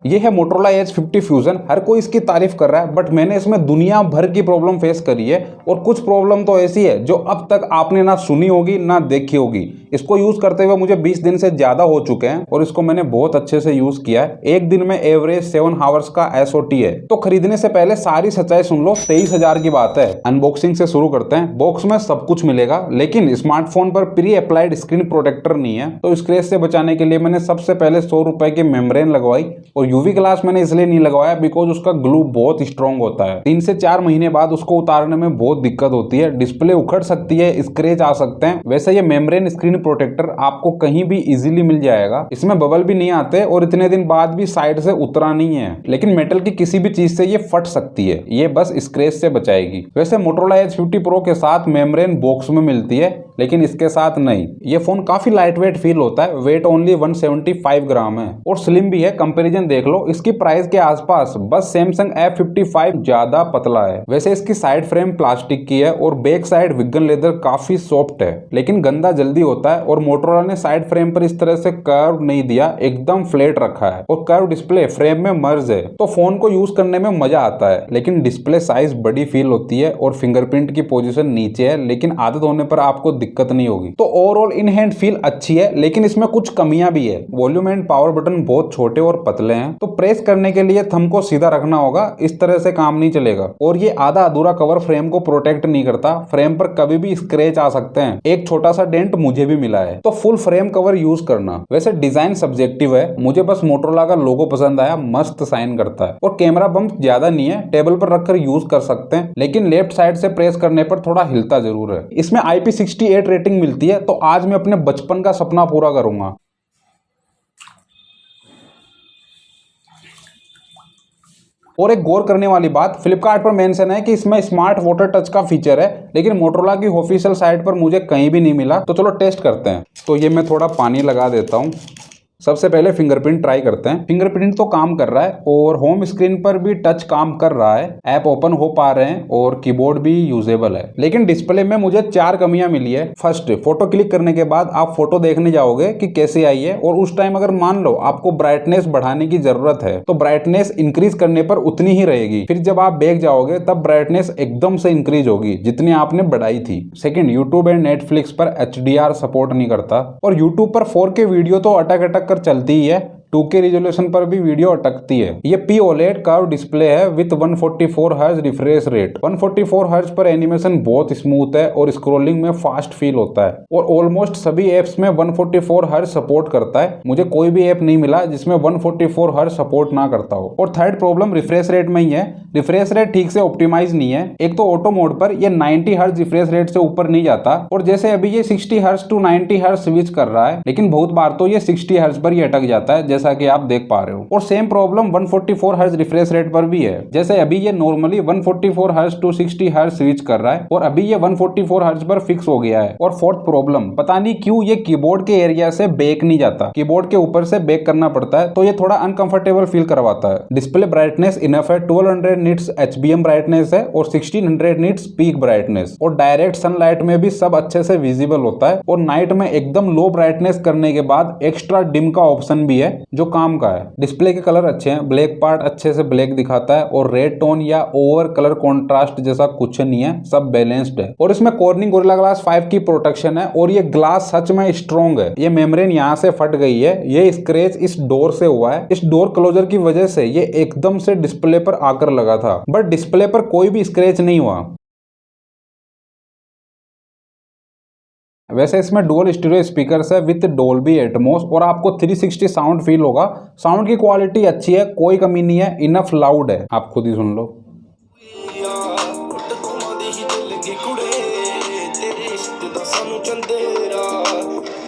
ये है Motorola Edge 50 Fusion। हर कोई इसकी तारीफ कर रहा है, बट मैंने इसमें दुनिया भर की प्रॉब्लम फेस करी है और कुछ प्रॉब्लम तो ऐसी है जो अब तक आपने ना सुनी होगी ना देखी होगी। इसको यूज करते हुए मुझे 20 दिन से ज्यादा हो चुके हैं और इसको मैंने बहुत अच्छे से यूज किया है। एक दिन में एवरेज 7 आवर्स का SOT है। तो खरीदने से पहले सारी सच्चाई सुन लो। 23,000 की बात है। अनबॉक्सिंग से शुरू करते हैं। बॉक्स में सब कुछ मिलेगा, लेकिन स्मार्टफोन पर प्री अप्लाइड स्क्रीन प्रोटेक्टर नहीं है। तो स्क्रैच से बचाने के लिए मैंने सबसे पहले 100 रुपए की मेम्ब्रेन लगवाई। और यूवी ग्लास मैंने इसलिए नहीं लगवाया बिकॉज उसका ग्लू बहुत स्ट्रॉन्ग होता है। 3 से 4 महीने बाद उसको उतारने में बहुत दिक्कत होती है। डिस्प्ले उखड़ सकती है, स्क्रैच आ सकते हैं। वैसे ये मेम्ब्रेन स्क्रीन प्रोटेक्टर आपको कहीं भी इजीली मिल जाएगा। इसमें बबल भी नहीं आते और इतने दिन बाद भी साइड से उतरा नहीं है। लेकिन मेटल की किसी भी चीज से ये फट सकती है, ये बस स्क्रैच से बचाएगी। वैसे Motorola Edge 50 Pro के साथ मेम्ब्रेन बॉक्स में मिलती है, लेकिन इसके साथ नहीं। ये फोन काफी लाइट वेट फील होता है। वेट ओनली 175 ग्राम है और स्लिम भी है। कंपैरिजन देख लो इसकी प्राइस के आसपास। बस Samsung F55 ज्यादा पतला है। वैसे इसकी साइड फ्रेम प्लास्टिक की है और बैक साइड विगन लेदर काफी सॉफ्ट है, लेकिन गंदा जल्दी होता है। और Motorola ने साइड फ्रेम पर इस तरह से कर्व नहीं दिया, एकदम फ्लैट रखा है। और कर्व डिस्प्ले फ्रेम में मर्ज है, तो फोन को यूज करने में मजा आता है। लेकिन डिस्प्ले साइज बड़ी फील होती है और फिंगरप्रिंट की पोजीशन नीचे है, लेकिन आदत होने पर आपको दिक्कत नहीं होगी। तो ओवरऑल इन हैंड फील अच्छी है, लेकिन इसमें कुछ कमियां भी है। वॉल्यूम एंड पावर बटन बहुत छोटे और पतले हैं, तो प्रेस करने के लिए थंब को सीधा रखना होगा। इस तरह से काम नहीं चलेगा। और ये आधा अधूरा कवर फ्रेम को प्रोटेक्ट नहीं करता। फ्रेम पर कभी भी स्क्रैच आ सकते हैं। एक छोटा सा डेंट मुझे भी मिला है। तो फुल फ्रेम कवर यूज करना। वैसे डिजाइन सब्जेक्टिव है, मुझे बस Motorola का लोगो पसंद आया, मस्त साइन करता है। और कैमरा बम्प ज्यादा नहीं है, टेबल पर रखकर यूज कर सकते हैं, लेकिन लेफ्ट साइड से प्रेस करने पर थोड़ा हिलता जरूर है। इसमें IP68 रेटिंग मिलती है, तो आज मैं अपने बचपन का सपना पूरा करूंगा। और एक गौर करने वाली बात, फ्लिपकार्ट पर मेंशन है कि इसमें स्मार्ट वाटर टच का फीचर है, लेकिन Motorola की ऑफिशियल साइट पर मुझे कहीं भी नहीं मिला। तो चलो टेस्ट करते हैं। तो ये मैं थोड़ा पानी लगा देता हूँ। सबसे पहले फिंगरप्रिंट ट्राई करते हैं। फिंगरप्रिंट तो काम कर रहा है और होम स्क्रीन पर भी टच काम कर रहा है। ऐप ओपन हो पा रहे हैं और कीबोर्ड भी यूजेबल है। लेकिन डिस्प्ले में मुझे 4 कमियां मिली है। फर्स्ट, फोटो क्लिक करने के बाद आप फोटो देखने जाओगे कि कैसे आई है, और उस टाइम अगर मान लो आपको ब्राइटनेस बढ़ाने की जरूरत है तो ब्राइटनेस इंक्रीज करने पर उतनी ही रहेगी। फिर जब आप बैक जाओगे तब ब्राइटनेस एकदम से इंक्रीज होगी जितनी आपने बढ़ाई थी। सेकंड, यूट्यूब एंड नेटफ्लिक्स पर HDR सपोर्ट नहीं करता, और यूट्यूब पर 4K वीडियो तो अटक अटक कर चलती ही है। 2K रिजोल्यूशन पर भी वीडियो अटकती है। ये POLED कर्व डिस्प्ले है with 144 hertz refresh rate. 144 hertz पर एनिमेशन बहुत स्मूथ है और स्क्रॉलिंग में फास्ट फील होता है। और ऑलमोस्ट सभी एप्स में 144 हर्ट्ज सपोर्ट करता है। मुझे कोई भी ऐप नहीं मिला जिसमें 144 हर्ट्ज सपोर्ट ना करता हो। और थर्ड प्रॉब्लम रिफ्रेश रेट में ही है। रिफ्रेश रेट ठीक से ऑप्टिमाइज नहीं है। एक तो ऑटो मोड पर ये 90 हर्ट्ज रिफ्रेश रेट से ऊपर नहीं जाता, और जैसे अभी ये 60 हर्ट्ज टू 90 हर्ट्ज स्विच कर रहा है, लेकिन बहुत बार तो ये 60 हर्ट्ज पर ही अटक जाता है, जैसा कि आप देख पा रहे हो। और same problem 144 hertz refresh rate पर भी है। जैसे अभी ये normally 144 hertz to 60 hertz switch कर रहा है, और अभी ये 144 हर्ट्ज पर फिक्स हो गया है। और फोर्थ प्रॉब्लम, पता नहीं क्यों ये कीबोर्ड के एरिया से बैक नहीं जाता, कीबोर्ड के ऊपर से बैक करना पड़ता है, तो ये थोड़ा अनकंफर्टेबल फील करवाता है। डिस्प्ले ब्राइटनेस इनफ है। 1200 निट्स HBM ब्राइटनेस है और 1600 निट्स पीक ब्राइटनेस। और डायरेक्ट सनलाइट में भी सब अच्छे से विजिबल होता है। और नाइट में एकदम लो ब्राइटनेस करने के बाद एक्स्ट्रा डिम का ऑप्शन भी है, जो काम का है। डिस्प्ले के कलर अच्छे हैं। ब्लैक पार्ट अच्छे से ब्लैक दिखाता है, और रेड टोन या ओवर कलर कॉन्ट्रास्ट जैसा कुछ नहीं है, सब बैलेंस्ड है। और इसमें कॉर्निंग गोरिल्ला ग्लास 5 की प्रोटेक्शन है, और ये ग्लास सच में स्ट्रॉन्ग है। ये मेम्ब्रेन यहाँ से फट गई है, ये स्क्रैच इस डोर से हुआ है। इस डोर क्लोजर की वजह से ये एकदम से डिस्प्ले पर आकर लगा था, बट डिस्प्ले पर कोई भी स्क्रैच नहीं हुआ। वैसे इसमें डुअल स्टीरियो स्पीकर्स है विद डोल्बी एटमॉस, और आपको 360 साउंड फील होगा। साउंड की क्वालिटी अच्छी है, कोई कमी नहीं है, इनफ लाउड है। आप खुद ही सुन लो।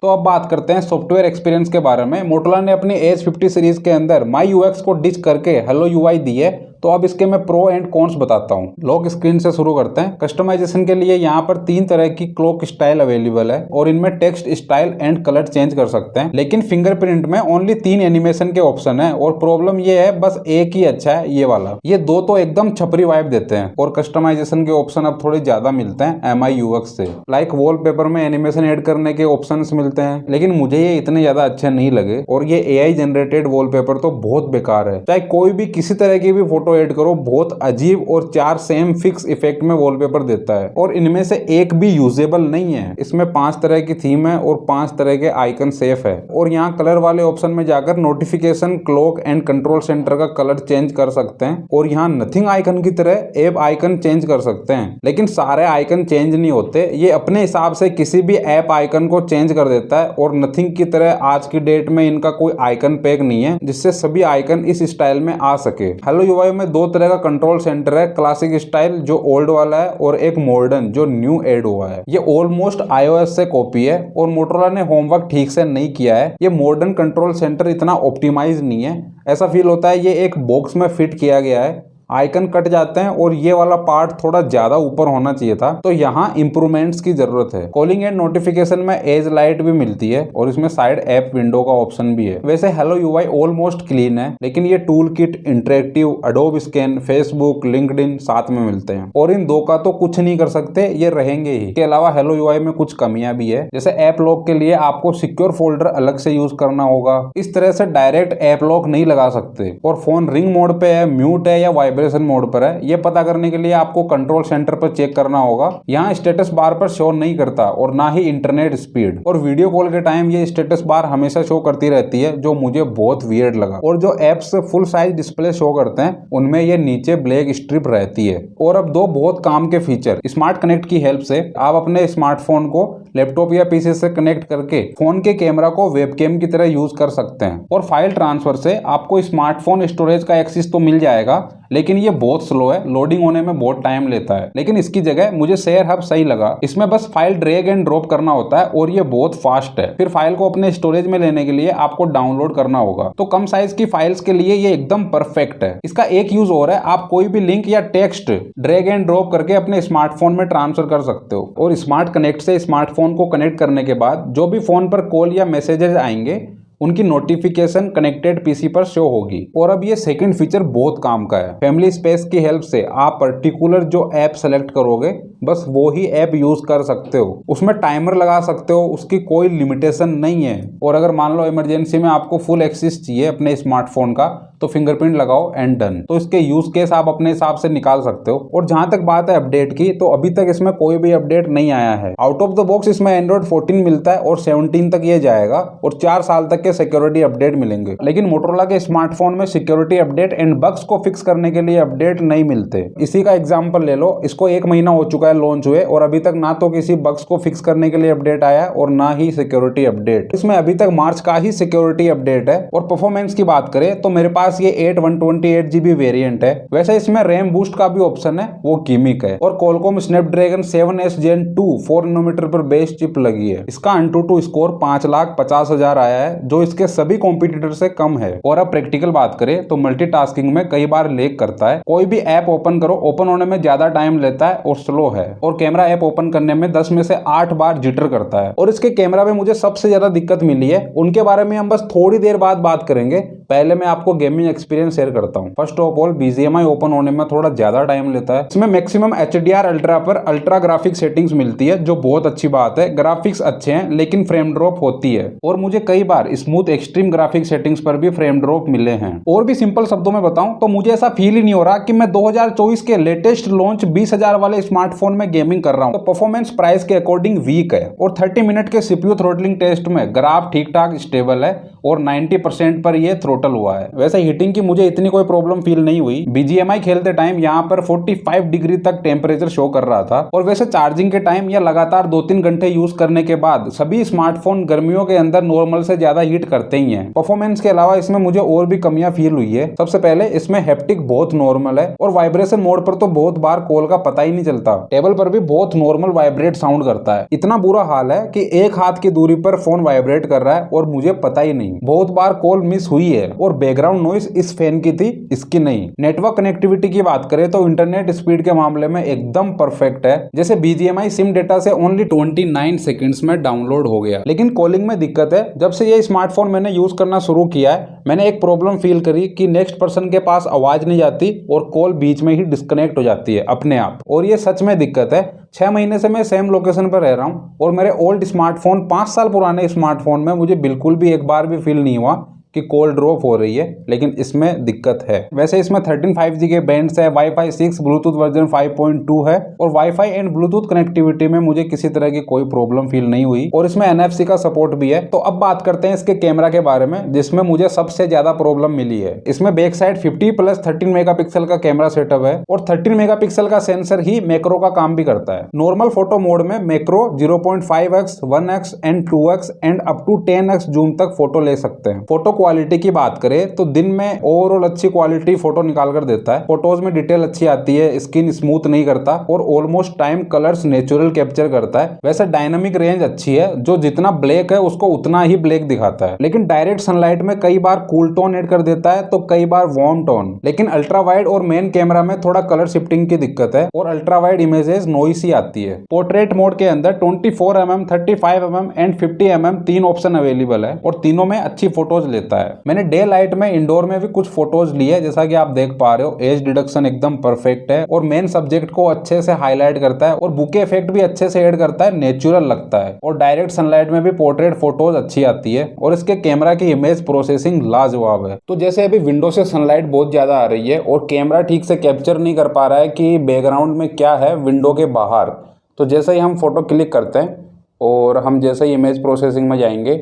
तो अब बात करते हैं सॉफ्टवेयर एक्सपीरियंस के बारे में। Motorola ने अपनी Edge 50 सीरीज के अंदर MyUX को डिच करके Hello UI दी है। तो अब इसके मैं प्रो एंड कॉन्स बताता हूँ। लॉक स्क्रीन से शुरू करते हैं। कस्टमाइजेशन के लिए यहाँ पर 3 तरह की क्लॉक स्टाइल अवेलेबल है और इनमें text style and colour change कर सकते हैं, लेकिन फिंगरप्रिंट में ओनली 3 एनिमेशन के ऑप्शन है और प्रॉब्लम ये है बस एक ही अच्छा है, ये वाला। ये 2 तो एकदम छपरी वाइब देते हैं और कस्टमाइजेशन के ऑप्शन अब थोड़े ज्यादा मिलते हैं MI UX से। लाइक वॉलपेपर में एनिमेशन ऐड करने के ऑप्शंस मिलते हैं, लेकिन मुझे ये इतने ज्यादा अच्छे नहीं लगे और ये AI जनरेटेड वॉलपेपर तो बहुत बेकार है। चाहे कोई भी किसी तरह की भी फोटो ऐड करो, बहुत अजीब और 4 सेम फिक्स इफेक्ट में वॉलपेपर देता है और इनमें से एक भी यूजेबल नहीं है। इसमें 5 तरह की थीम है और 5 तरह के आइकन सेफ है और यहाँ कलर वाले ऑप्शन में जाकर notification, clock and control centre का कलर चेंज कर सकते हैं और यहाँ नथिंग आइकन की तरह ऐप आइकन चेंज कर सकते हैं, लेकिन सारे आइकन चेंज नहीं होते। ये अपने हिसाब से किसी भी ऐप आइकन को चेंज कर देता है और नथिंग की तरह आज की डेट में इनका कोई आइकन पैक नहीं है जिससे सभी आइकन इस स्टाइल में आ सके। हेलो UI में 2 तरह का कंट्रोल सेंटर है, क्लासिक स्टाइल जो ओल्ड वाला है और एक मॉडर्न जो न्यू ऐड हुआ है। ये ऑलमोस्ट iOS से कॉपी है और मोटोरोला ने होमवर्क ठीक से नहीं किया है। ये मॉडर्न कंट्रोल सेंटर इतना ऑप्टिमाइज नहीं है, ऐसा फील होता है ये एक बॉक्स में फिट किया गया है, आइकन कट जाते हैं और ये वाला पार्ट थोड़ा ज्यादा ऊपर होना चाहिए था, तो यहाँ इंप्रूवमेंट्स की जरूरत है। कॉलिंग एंड नोटिफिकेशन में एज लाइट भी मिलती है और इसमें साइड ऐप विंडो का ऑप्शन भी है। वैसे हेलो UI ऑलमोस्ट क्लीन है, लेकिन ये tool kit, interactive, Adobe scan, Facebook, LinkedIn साथ में मिलते हैं और इन 2 का तो कुछ नहीं कर सकते, ये रहेंगे ही। इसके अलावा हेलो UI में कुछ कमियां भी है, जैसे ऐप लॉक के लिए आपको सिक्योर फोल्डर अलग से यूज करना होगा। इस तरह से डायरेक्ट ऐप लॉक नहीं लगा सकते और फोन रिंग मोड पे है, म्यूट है या वाइब्रेशन मोड पर है, ये पता करने के लिए आपको कंट्रोल सेंटर पर चेक करना होगा। यहाँ स्टेटस बार पर शो नहीं करता और ना ही इंटरनेट स्पीड, और वीडियो कॉल के टाइम ये स्टेटस बार हमेशा शो करती रहती है जो मुझे बहुत वियर्ड लगा। और जो apps full size display show करते हैं उनमें ये नीचे ब्लैक स्ट्रिप रहती है। और अब 2 बहुत काम के फीचर, स्मार्ट कनेक्ट की हेल्प से आप अपने स्मार्टफोन को लैपटॉप या पीसी से कनेक्ट करके फोन के कैमरा को वेबकैम की तरह यूज कर सकते हैं। और फाइल ट्रांसफर से आपको स्मार्टफोन स्टोरेज का एक्सेस तो मिल जाएगा, लेकिन ये बहुत स्लो है, लोडिंग होने में बहुत टाइम लेता है। लेकिन इसकी जगह मुझे शेयर हब सही लगा, इसमें बस फाइल ड्रैग एंड ड्रॉप करना होता है और ये बहुत फास्ट है। फिर फाइल को अपने स्टोरेज में लेने के लिए आपको डाउनलोड करना होगा, तो कम साइज की फाइल्स के लिए ये एकदम परफेक्ट है। इसका एक यूज और है, आप कोई भी लिंक या टेक्स्ट ड्रैग एंड ड्रॉप करके अपने स्मार्टफोन में ट्रांसफर कर सकते हो और स्मार्ट कनेक्ट से स्मार्टफोन को कनेक्ट करने के बाद जो भी फोन पर कॉल या मैसेजेस आएंगे उनकी नोटिफिकेशन कनेक्टेड पीसी पर शो होगी। और अब ये सेकंड फीचर बहुत काम का है। फैमिली स्पेस की हेल्प से आप पर्टिकुलर जो ऐप सेलेक्ट करोगे बस वो ही ऐप यूज कर सकते हो, उसमें टाइमर लगा सकते हो, उसकी कोई लिमिटेशन नहीं है। और अगर मान लो इमरजेंसी में आपको फुल एक्सेस चाहिए अपने स्मार्टफोन का, तो फिंगरप्रिंट लगाओ एंड डन। तो इसके यूज केस आप अपने हिसाब से निकाल सकते हो। और जहां तक बात है अपडेट की, तो अभी तक इसमें कोई भी अपडेट नहीं आया है। आउट ऑफ द बॉक्स इसमें एंड्रॉइड 14 मिलता है और 17 तक ये जाएगा और 4 साल तक के सिक्योरिटी अपडेट मिलेंगे। लेकिन मोटोरोला के स्मार्टफोन में सिक्योरिटी अपडेट एंड बग्स को फिक्स करने के लिए अपडेट नहीं मिलते। इसी का एग्जांपल ले लो, इसको 1 महीना हो चुका है लॉन्च हुए और अभी तक ना तो किसी बग्स को फिक्स करने के लिए अपडेट आया और ना ही सिक्योरिटी अपडेट। इसमें अभी तक मार्च का ही सिक्योरिटी अपडेट है। और परफॉर्मेंस की बात करें तो मेरे पास ये 8/128GB वेरिएंट है। वैसे इसमें रैम बूस्ट का भी ऑप्शन है, वो गिमिक है। और Qualcomm Snapdragon 7S Gen 2 4 nanometre पर बेस चिप लगी है। इसका AnTuTu स्कोर 5,50,000 आया है, जो इसके सभी कॉम्पिटिटर से कम है। और अब प्रैक्टिकल बात करें तो मल्टीटास्किंग में कई बार लैग करता है। कोई भी ऐप ओपन करो, ओपन होने में ज्यादा टाइम लेता है और स्लो है। और कैमरा ऐप ओपन करने में 10 में से 8 बार जिटर करता है। और इसके कैमरा में मुझे सबसे ज्यादा दिक्कत मिली है, उनके बारे में हम बस थोड़ी देर बाद बात करेंगे। पहले मैं आपको गेमिंग एक्सपीरियंस शेयर करता हूं। First of all, BGMI open होने में थोड़ा ज्यादा टाइम लेता है। इसमें मैक्सिमम HDR अल्ट्रा पर अल्ट्रा ग्राफिक सेटिंग्स मिलती है, जो बहुत अच्छी बात है। ग्राफिक्स अच्छे हैं लेकिन फ्रेम ड्रॉप होती है। और मुझे कई बार स्मूथ एक्सट्रीम ग्राफिक सेटिंग्स पर भी फ्रेम ड्रॉप मिले हैं। और भी सिंपल शब्दों में बताऊं तो मुझे ऐसा फील ही नहीं हो रहा कि मैं 2024 के लेटेस्ट लॉन्च 20,000 वाले स्मार्टफोन में गेमिंग कर रहा हूं। तो परफॉर्मेंस प्राइस के अकॉर्डिंग वीक है। और 30 मिनट के CPU थ्रोटलिंग टेस्ट में ग्राफ ठीक ठाक स्टेबल है और 90% पर यह थ्रोटल हुआ है। वैसे हीटिंग की मुझे इतनी कोई प्रॉब्लम फील नहीं हुई। BGMI खेलते टाइम यहाँ पर 45 डिग्री तक टेम्परेचर शो कर रहा था। और वैसे चार्जिंग के टाइम या लगातार 2-3 घंटे यूज करने के बाद सभी स्मार्टफोन गर्मियों के अंदर नॉर्मल से ज्यादा हीट करते ही हैं। परफॉर्मेंस के अलावा इसमें मुझे और भी कमियां फील हुई है। सबसे पहले इसमें हैप्टिक बहुत नॉर्मल है और वाइब्रेशन मोड पर तो बहुत बार कॉल का पता ही नहीं चलता। टेबल पर भी बहुत नॉर्मल वाइब्रेट साउंड करता है। इतना बुरा हाल है कि एक हाथ की दूरी पर फोन वाइब्रेट कर रहा है और मुझे पता ही नहीं। बहुत बार कॉल मिस हुई है और बैकग्राउंड नॉइस इस फैन की थी, इसकी नहीं। नेटवर्क कनेक्टिविटी की बात करें तो इंटरनेट स्पीड के मामले में एकदम परफेक्ट है। जैसे BGMI सिम डेटा से ओनली 29 सेकंड्स में डाउनलोड हो गया। लेकिन कॉलिंग में दिक्कत है। जब से ये स्मार्टफोन मैंने यूज करना शुरू किया है, मैंने एक प्रॉब्लम फील करी कि नेक्स्ट पर्सन के पास आवाज नहीं जाती और कॉल बीच में ही डिस्कनेक्ट हो जाती है अपने आप। और ये सच में दिक्कत है। 6 महीने से मैं सेम लोकेशन पर रह रहा हूँ और मेरे ओल्ड स्मार्टफोन 5 साल पुराने स्मार्टफोन में मुझे बिल्कुल भी एक बार भी फील नहीं हुआ कि कॉल ड्रॉप हो रही है। लेकिन इसमें दिक्कत है। वैसे इसमें 13 5G के बैंड्स है, वाईफाई 6, ब्लूटूथ वर्जन 5.2 है और वाईफाई एंड ब्लूटूथ कनेक्टिविटी में मुझे किसी तरह की कोई प्रॉब्लम फील नहीं हुई और इसमें NFC का सपोर्ट भी है। तो अब बात करते हैं इसके कैमरा के बारे में, जिसमें मुझे सबसे ज्यादा प्रॉब्लम मिली है। इसमें बैक साइड 50+13 मेगापिक्सल का कैमरा सेटअप है और 13 मेगापिक्सल का सेंसर ही मैक्रो का काम भी करता है। नॉर्मल फोटो मोड में macro 0.5x, 1x and 2x and up to 10x zoom तक फोटो ले सकते हैं। फोटो क्वालिटी की बात करें तो दिन में ओवरऑल अच्छी क्वालिटी फोटो निकाल कर देता है। फोटोज में डिटेल अच्छी आती है, स्किन स्मूथ नहीं करता और almost time colours natural capture करता है। वैसे डायनामिक रेंज अच्छी है, जो जितना ब्लैक है उसको उतना ही ब्लैक दिखाता है। लेकिन डायरेक्ट सनलाइट में कई बार कूल टोन ऐड कर देता है तो कई बार वार्म टोन। लेकिन अल्ट्रा वाइड और मेन कैमरा में थोड़ा कलर शिफ्टिंग की दिक्कत है और अल्ट्रा वाइड इमेजेस नॉइसी आती है। पोर्ट्रेट मोड के अंदर 24mm, 35mm and 50mm 3 option available है और तीनों में अच्छी फोटोज लेता है। मैंने डे लाइट में इंडोर में भी कुछ फोटोज लिए, जैसा कि आप देख पा रहे हो। एज डिडक्शन एकदम परफेक्ट है और मेन सब्जेक्ट को अच्छे से हाईलाइट करता है और बुके इफेक्ट भी अच्छे से ऐड करता है, नेचुरल लगता है। और डायरेक्ट सनलाइट में भी पोर्ट्रेट फोटोज अच्छी आती है और इसके कैमरा की इमेज प्रोसेसिंग लाजवाब है। तो जैसे अभी विंडो से सनलाइट बहुत ज्यादा आ रही है और कैमरा ठीक से कैप्चर नहीं कर पा रहा है कि बैकग्राउंड में क्या है विंडो के बाहर। तो जैसे ही हम फोटो क्लिक करते हैं और हम जैसे ही इमेज प्रोसेसिंग में जाएंगे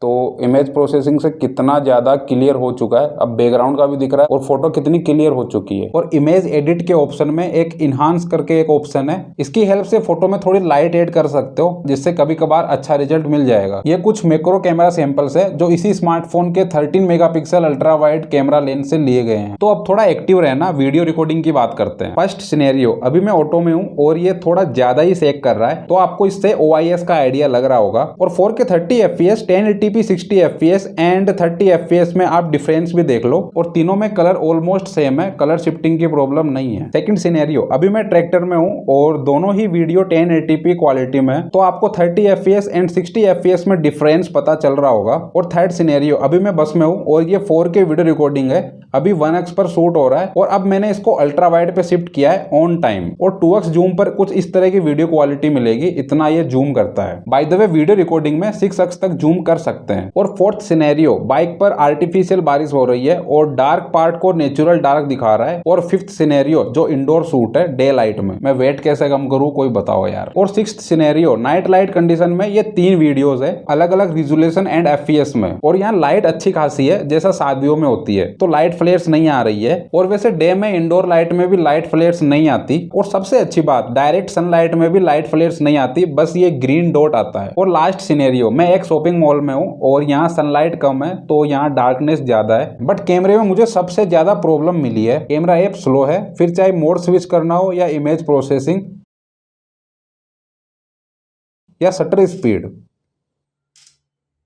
तो इमेज प्रोसेसिंग से कितना ज़्यादा क्लियर हो चुका है। अब बैकग्राउंड का भी दिख रहा है और फोटो कितनी क्लियर हो चुकी है। और इमेज एडिट के ऑप्शन में एक इनहांस करके एक ऑप्शन है, इसकी हेल्प से फोटो में थोड़ी लाइट ऐड कर सकते हो, जिससे कभी कभार अच्छा रिजल्ट मिल जाएगा। ये कुछ मैक्रो कैमरा सैंपल्स है जो इसी स्मार्टफोन के 13 megapixel ultra wide camera lens से लिए गए हैं। तो अब थोड़ा एक्टिव रहना, वीडियो रिकॉर्डिंग की बात करते हैं। फर्स्ट सिनेरियो, अभी मैं ऑटो में हूँ और ये थोड़ा ज्यादा ही सेक कर रहा है, तो आपको इससे OIS का आइडिया लग रहा होगा। और 4K 30 FPS, 1080p 60 FPS and 30 FPS में आप डिफरेंस भी देख लो और तीनों में कलर ऑलमोस्ट सेम है, कलर शिफ्टिंग की प्रॉब्लम नहीं है। सेकंड सिनेरियो, अभी मैं ट्रैक्टर में हूँ और दोनों ही वीडियो 1080p क्वालिटी में, तो आपको 30 FPS एंड 60 FPS में डिफरेंस पता चल रहा होगा। और थर्ड सिनेरियो, अभी मैं बस में हूँ और ये 4K वीडियो रिकॉर्डिंग है, अभी 1x पर शूट हो रहा है और अब मैंने इसको अल्ट्रा वाइड पे शिफ्ट किया है ऑन टाइम और 2x जूम पर कुछ इस तरह की वीडियो क्वालिटी मिलेगी, इतना ये जूम करता है। By the way video recording में 6x तक जूम कर सकते हैं। और फोर्थ सिनेरियो, बाइक पर आर्टिफिशियल बारिश हो रही है और डार्क पार्ट को नेचुरल डार्क दिखा रहा है। और फिफ्थ सिनेरियो जो इंडोर शूट है डे लाइट में, मैं वेट कैसे कम करूं कोई बताओ यार। और sixth scenario night light condition में, ये 3 वीडियोस है अलग अलग रिजोल्यूशन एंड FPS में। और यहाँ लाइट अच्छी खासी है जैसा शादियों में होती है, तो लाइट फ्लेयर्स नहीं आ रही है। और वैसे डे में इंडोर लाइट में भी लाइट फ्लेयर्स नहीं आती। और सबसे अच्छी बात, डायरेक्ट सनलाइट में भी लाइट फ्लेयर्स नहीं आती, बस ये ग्रीन डॉट आता है। और लास्ट सिनेरियो, मैं एक शॉपिंग मॉल में हूँ और यहाँ सनलाइट कम है तो यहाँ डार्कनेस ज्यादा है, बट कैमरे में मुझे सबसे ज्यादा प्रॉब्लम मिली है, कैमरा ऐप स्लो है, फिर चाहे मोड स्विच करना हो या इमेज प्रोसेसिंग या शटर स्पीड।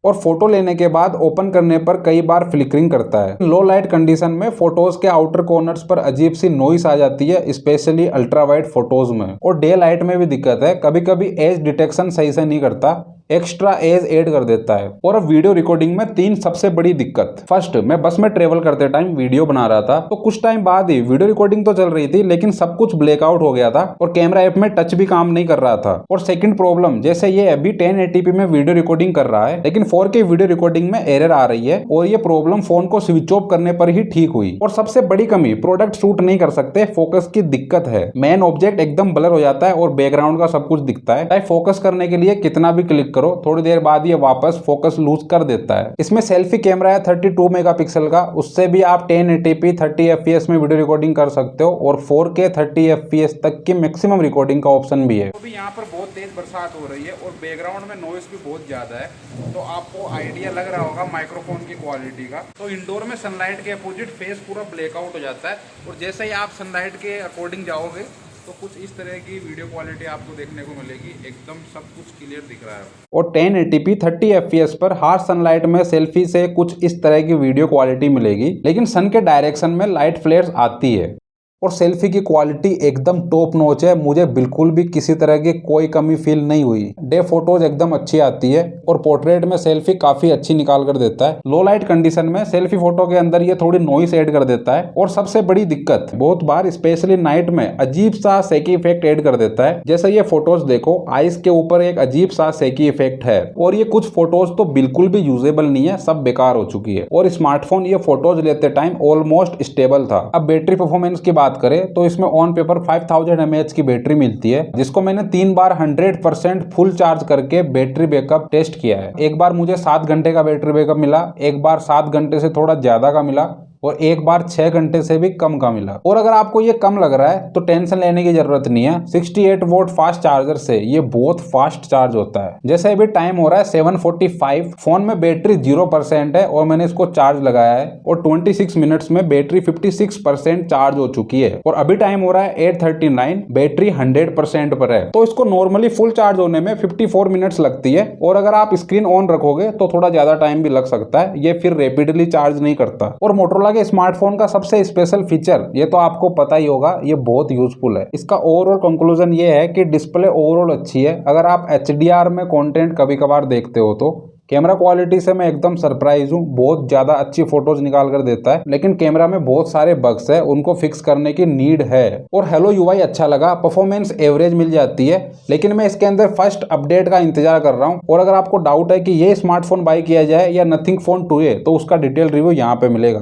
और फोटो लेने के बाद ओपन करने पर कई बार फ्लिकरिंग करता है। लो लाइट कंडीशन में फोटोज के आउटर कॉर्नर्स पर अजीब सी नॉइस आ जाती है, स्पेशली अल्ट्रा वाइड फोटोज में। और डे लाइट में भी दिक्कत है, कभी कभी एज डिटेक्शन सही से नहीं करता, एक्स्ट्रा एज ऐड कर देता है। और अब वीडियो रिकॉर्डिंग में 3 सबसे बड़ी दिक्कत। फर्स्ट, मैं बस में ट्रेवल करते टाइम वीडियो बना रहा था, तो कुछ टाइम बाद ही वीडियो रिकॉर्डिंग तो चल रही थी लेकिन सब कुछ ब्लैकआउट हो गया था और कैमरा ऐप में टच भी काम नहीं कर रहा था। और सेकंड प्रॉब्लम, जैसे ये अभी 1080p में वीडियो रिकॉर्डिंग कर रहा है लेकिन 4K वीडियो रिकॉर्डिंग में एरर आ रही है और ये प्रॉब्लम फोन को स्विच ऑफ करने पर ही ठीक हुई। और सबसे बड़ी कमी, प्रोडक्ट शूट नहीं कर सकते, फोकस की दिक्कत है। मेन ऑब्जेक्ट एकदम ब्लर हो जाता है और बैकग्राउंड का सब कुछ दिखता है, चाहे फोकस करने के लिए कितना भी क्लिक करो, थोड़ी देर बाद ये वापस फोकस लूज कर देता है। इसमें सेल्फी कैमरा है 32 मेगापिक्सल का, उससे भी आप 1080p 30 FPS में वीडियो रिकॉर्डिंग कर सकते हो और 4K 30 FPS तक की मैक्सिमम रिकॉर्डिंग का ऑप्शन भी है। तो भी यहाँ पर बहुत तेज बरसात हो रही है और बैकग्राउंड में नॉइस भी बहुत ज्यादा है, तो आपको आइडिया लग रहा होगा माइक्रोफोन की क्वालिटी का। तो इंडोर में सनलाइट के अपोजिट फेस पूरा ब्लैकआउट हो जाता है और जैसे ही आप सनलाइट के अकॉर्डिंग जाओगे तो कुछ इस तरह की वीडियो क्वालिटी आपको देखने को मिलेगी, एकदम सब कुछ क्लियर दिख रहा है। और 1080p 30 fps पर हार्श सनलाइट में सेल्फी से कुछ इस तरह की वीडियो क्वालिटी मिलेगी, लेकिन सन के डायरेक्शन में लाइट फ्लेयर्स आती है। और सेल्फी की क्वालिटी एकदम टॉप नॉच है, मुझे बिल्कुल भी किसी तरह की कोई कमी फील नहीं हुई। डे फोटोज एकदम अच्छी आती है और पोर्ट्रेट में सेल्फी काफी अच्छी निकाल कर देता है। लो लाइट कंडीशन में सेल्फी फोटो के अंदर ये थोड़ी नॉइस ऐड कर देता है। और सबसे बड़ी दिक्कत, बहुत बार स्पेशली नाइट में अजीब सा सेकी इफेक्ट ऐड कर देता है। जैसे ये फोटोज देखो, आइस के ऊपर एक अजीब सा सेकी इफेक्ट है और ये कुछ फोटोज तो बिल्कुल भी यूजेबल नहीं है, सब बेकार हो चुकी है। और स्मार्टफोन ये फोटोज लेते टाइम ऑलमोस्ट स्टेबल था। अब बैटरी परफॉर्मेंस की बात करें तो इसमें ऑन पेपर 5000 mAh की बैटरी मिलती है, जिसको मैंने 3 बार 100% फुल चार्ज करके बैटरी बैकअप टेस्ट किया है। एक बार मुझे 7 घंटे का बैटरी बैकअप मिला, एक बार 7 घंटे से थोड़ा ज्यादा का मिला और एक बार 6 घंटे से भी कम का मिला। और अगर आपको ये कम लग रहा है तो टेंशन लेने की जरूरत नहीं है। 68 वोल्ट फास्ट चार्जर से ये बहुत फास्ट चार्ज होता है। जैसे अभी टाइम हो रहा है 7:45, फोन में बैटरी 0% है और मैंने इसको चार्ज लगाया है और 26 मिनट्स में बैटरी 56% चार्ज हो चुकी है। और अभी टाइम हो रहा है 8:39, बैटरी 100% पर है। तो इसको नॉर्मली फुल चार्ज होने में 54 मिनट्स लगती है और अगर आप स्क्रीन ऑन रखोगे तो थोड़ा ज्यादा टाइम भी लग सकता है, ये फिर रैपिडली चार्ज नहीं करता। और मोटोरोला के स्मार्टफोन का सबसे स्पेशल फीचर, ये तो आपको पता ही होगा, ये बहुत यूजफुल है। इसका ओवरऑल कंक्लूजन ये है कि डिस्प्ले ओवरऑल अच्छी है। अगर आप HDR में कंटेंट कभी कभार देखते हो तो कैमरा क्वालिटी से मैं एकदम सरप्राइज हूँ, बहुत ज्यादा अच्छी फोटोज निकाल कर देता है। लेकिन कैमरा में बहुत सारे बग्स है, उनको फिक्स करने की नीड है। और हेलो UI अच्छा लगा, परफॉर्मेंस एवरेज मिल जाती है, लेकिन मैं इसके अंदर फर्स्ट अपडेट का इंतजार कर रहा हूँ। और अगर आपको डाउट है कि ये स्मार्टफोन बाय किया जाए या नथिंग फोन 2A, तो उसका डिटेल रिव्यू यहाँ पे मिलेगा।